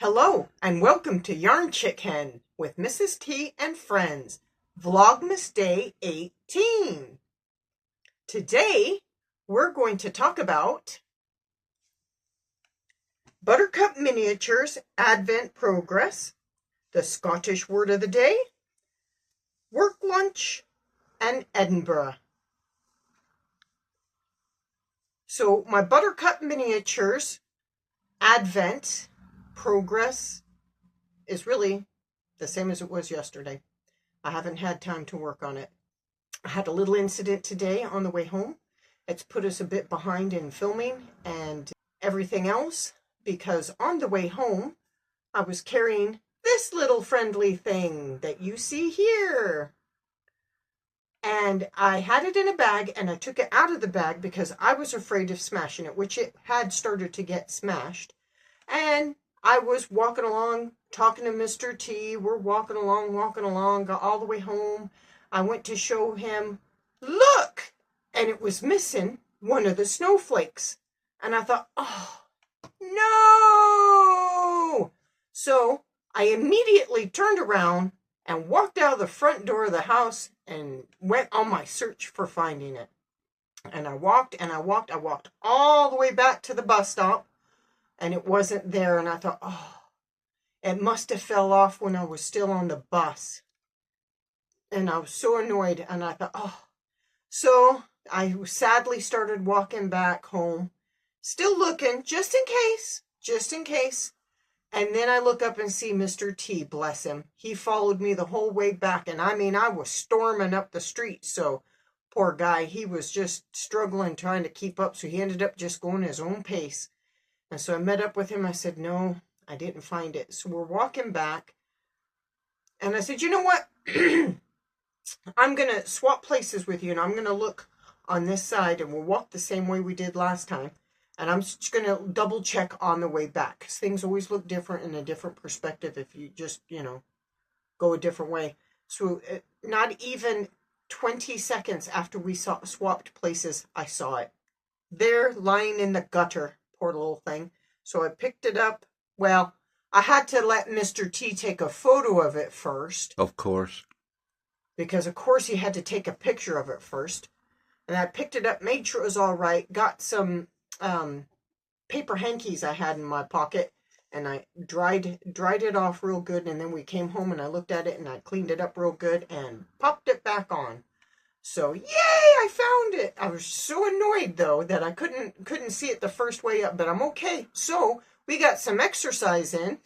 Hello and welcome to Yarn ChickHen with Mrs. T and friends, Vlogmas Day 18. Today we're going to talk about Buttercup Miniatures Advent Progress, the Scottish Word of the Day, Work Lunch, and Edinburgh. So my Buttercup Miniatures Advent Progress is really the same as it was yesterday. I haven't had time to work on it. I had a little incident today on the way home. It's put us a bit behind in filming and everything else because on the way home I was carrying this little friendly thing that you see here. And I had it in a bag and I took it out of the bag because I was afraid of smashing it, which it had started to get smashed. And I was walking along, talking to Mr. T. We're walking along, got all the way home. I went to show him, look! And it was missing one of the snowflakes. And I thought, oh, no! So I immediately turned around and walked out of the front door of the house and went on my search for finding it. And I walked all the way back to the bus stop. And it wasn't there, and I thought, oh, it must have fell off when I was still on the bus. And I was so annoyed, and I thought, oh. So I sadly started walking back home, still looking, just in case. And then I look up and see Mr. T, bless him. He followed me the whole way back, and I mean, I was storming up the street, so poor guy, he was just struggling, trying to keep up, so he ended up just going his own pace. And so I met up with him. I said, no, I didn't find it. So we're walking back. And I said, you know what? I'm going to swap places with you. And I'm going to look on this side. And we'll walk the same way we did last time. And I'm just going to double check on the way back. Because things always look different in a different perspective if you just, go a different way. So not even 20 seconds after we swapped places, I saw it. There, lying in the gutter. Poor little thing. So I picked it up. Well, I had to let Mr. T take a photo of it first. Of course. Because, of course, he had to take a picture of it first. And I picked it up, made sure it was all right, got some paper hankies I had in my pocket, and I dried it off real good. And then we came home and I looked at it and I cleaned it up real good and popped it back on. So, yay, I found it. I was so annoyed, though, that I couldn't see it the first way up, but I'm okay. So, we got some exercise in.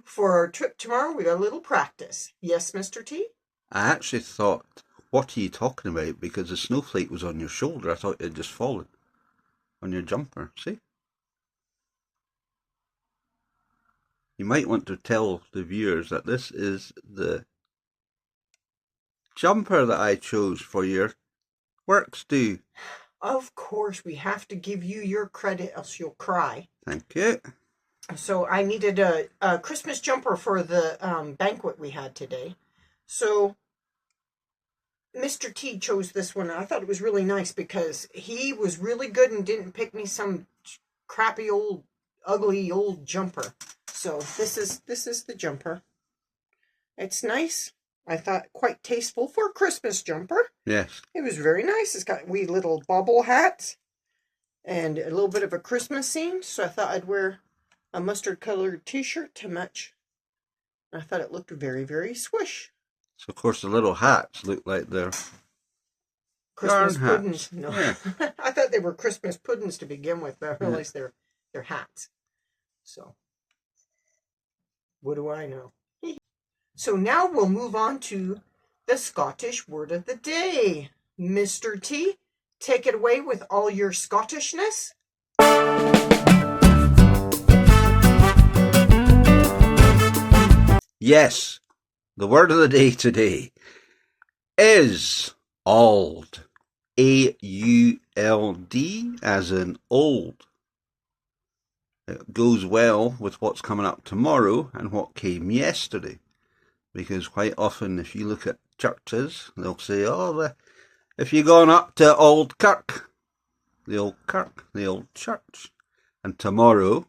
For our trip tomorrow, we got a little practice. Yes, Mr. T? I actually thought, what are you talking about? Because the snowflake was on your shoulder. I thought it had just fallen on your jumper. See? You might want to tell the viewers that this is the jumper that I chose for your works due. Of course, we have to give you your credit, else you'll cry. Thank you. So I needed a Christmas jumper for the banquet we had today. So Mr. T chose this one. I thought it was really nice because he was really good and didn't pick me some crappy old, ugly old jumper. So this is the jumper. It's nice. I thought quite tasteful for a Christmas jumper. Yes. It was very nice. It's got wee little bobble hats and a little bit of a Christmas scene. So I thought I'd wear a mustard colored t-shirt to match. I thought it looked very, very swish. So, of course, the little hats look like they're Christmas yarn puddings. hats. No, Yeah. I thought they were Christmas puddings to begin with, but I realized they're hats. So, what do I know? So now we'll move on to the Scottish Word of the Day. Mr. T, take it away with all your Scottishness. Yes, the word of the day today is Auld. A-U-L-D, as in old. It goes well with what's coming up tomorrow and what came yesterday. Because quite often, if you look at churches, they'll say, oh, if you're going up to Old Kirk, the old church. And tomorrow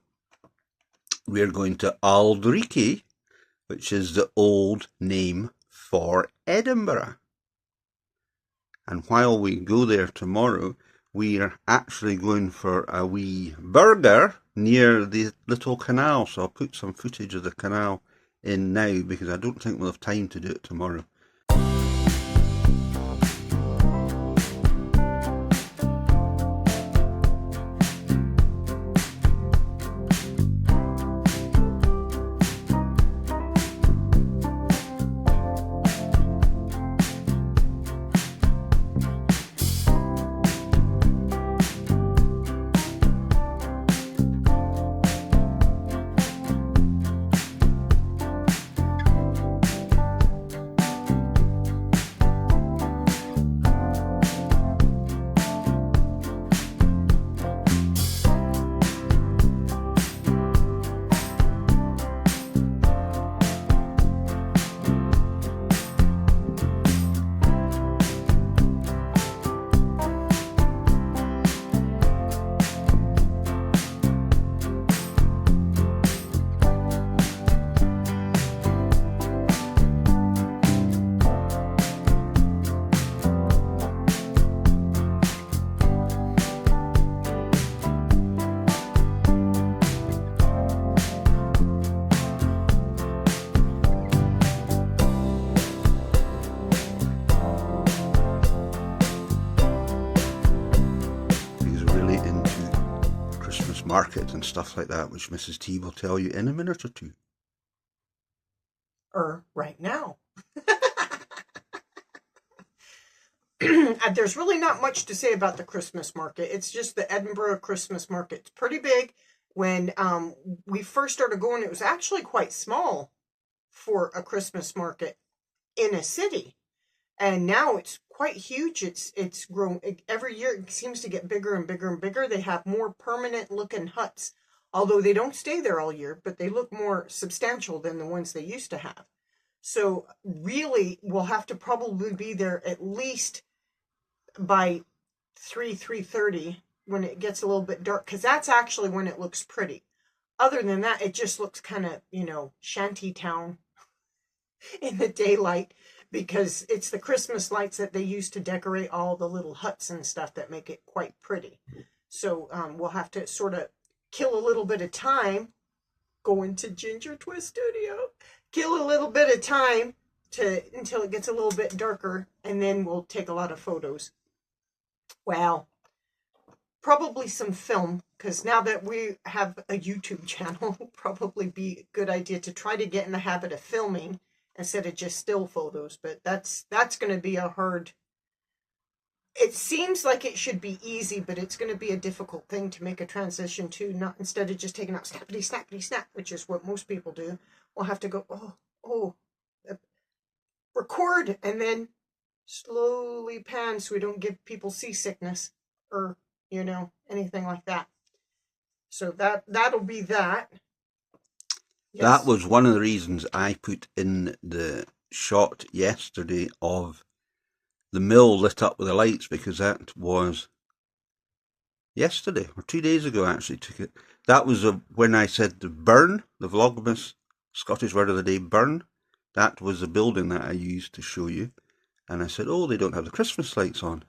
we're going to Auld Reekie, which is the old name for Edinburgh. And while we go there tomorrow, we are actually going for a wee burger near the little canal. So I'll put some footage of the canal in now because I don't think we'll have time to do it tomorrow. Market and stuff like that, which Mrs. T will tell you in a minute or two. Right now. There's really not much to say about the Christmas market. It's just the Edinburgh Christmas market. It's pretty big. When we first started going, it was actually quite small for a Christmas market in a city. And now it's quite huge. It's grown every year. It seems to get bigger and bigger and bigger. They have more permanent looking huts, although they don't stay there all year, but they look more substantial than the ones they used to have. So really, we'll have to probably be there at least by 3:30 when it gets a little bit dark, because that's actually when it looks pretty. Other than that, it just looks kind of, shanty town in the daylight, because it's the Christmas lights that they use to decorate all the little huts and stuff that make it quite pretty. So we'll have to sort of kill a little bit of time, go into Ginger Twist Studio, kill a little bit of time until it gets a little bit darker, and then we'll take a lot of photos. Well, probably some film, because now that we have a YouTube channel, it'll probably be a good idea to try to get in the habit of filming instead of just still photos. But that's going to be a hard... It seems like it should be easy, but it's going to be a difficult thing to make a transition to, not instead of just taking out snappity, snappity, snap, which is what most people do. We'll have to go, record, and then slowly pan so we don't give people seasickness or, anything like that. So that'll be that. Yes. That was one of the reasons I put in the shot yesterday of the mill lit up with the lights, because that was yesterday or 2 days ago. I actually took it. That was when I said the burn, the Vlogmas Scottish word of the day, burn. That was the building that I used to show you. And I said, oh, they don't have the Christmas lights on.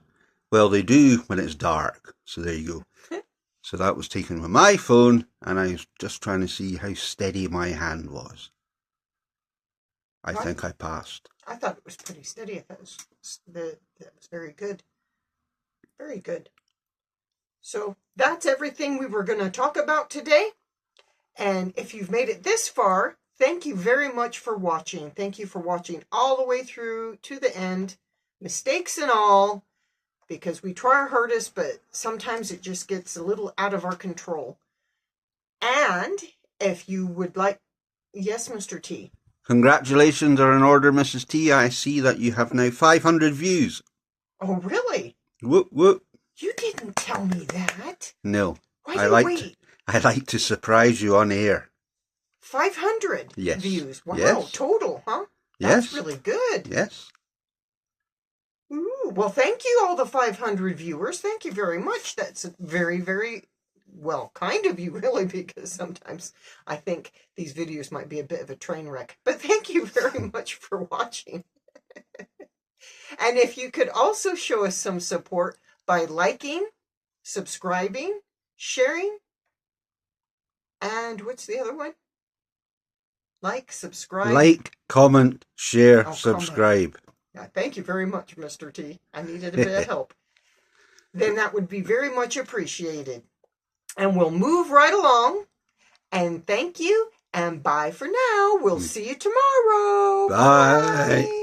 Well, they do when it's dark. So there you go. So that was taken with my phone, and I was just trying to see how steady my hand was. I think I passed. I thought it was pretty steady. I thought that was very good. Very good. So that's everything we were going to talk about today. And if you've made it this far, thank you very much for watching. Thank you for watching all the way through to the end. Mistakes and all, because we try our hardest, but sometimes it just gets a little out of our control. And if you would like... Yes, Mr. T. Congratulations are in order, Mrs. T. I see that you have now 500 views. Oh, really? Whoop, whoop. You didn't tell me that. No. Why did you wait? I like to surprise you on air. 500 yes. views. Wow, yes. Total, huh? That's yes. really good. Yes. Ooh, well, thank you, all the 500 viewers. Thank you very much. That's very, very well, kind of you really, because sometimes I think these videos might be a bit of a train wreck. But thank you very much for watching. And if you could also show us some support by liking, subscribing, sharing, and what's the other one? Like, subscribe. Like, comment, share, Oh, subscribe. Yeah, thank you very much, Mr. T. I needed a bit of help. Then that would be very much appreciated. And we'll move right along. And thank you. And bye for now. We'll see you tomorrow. Bye. Bye.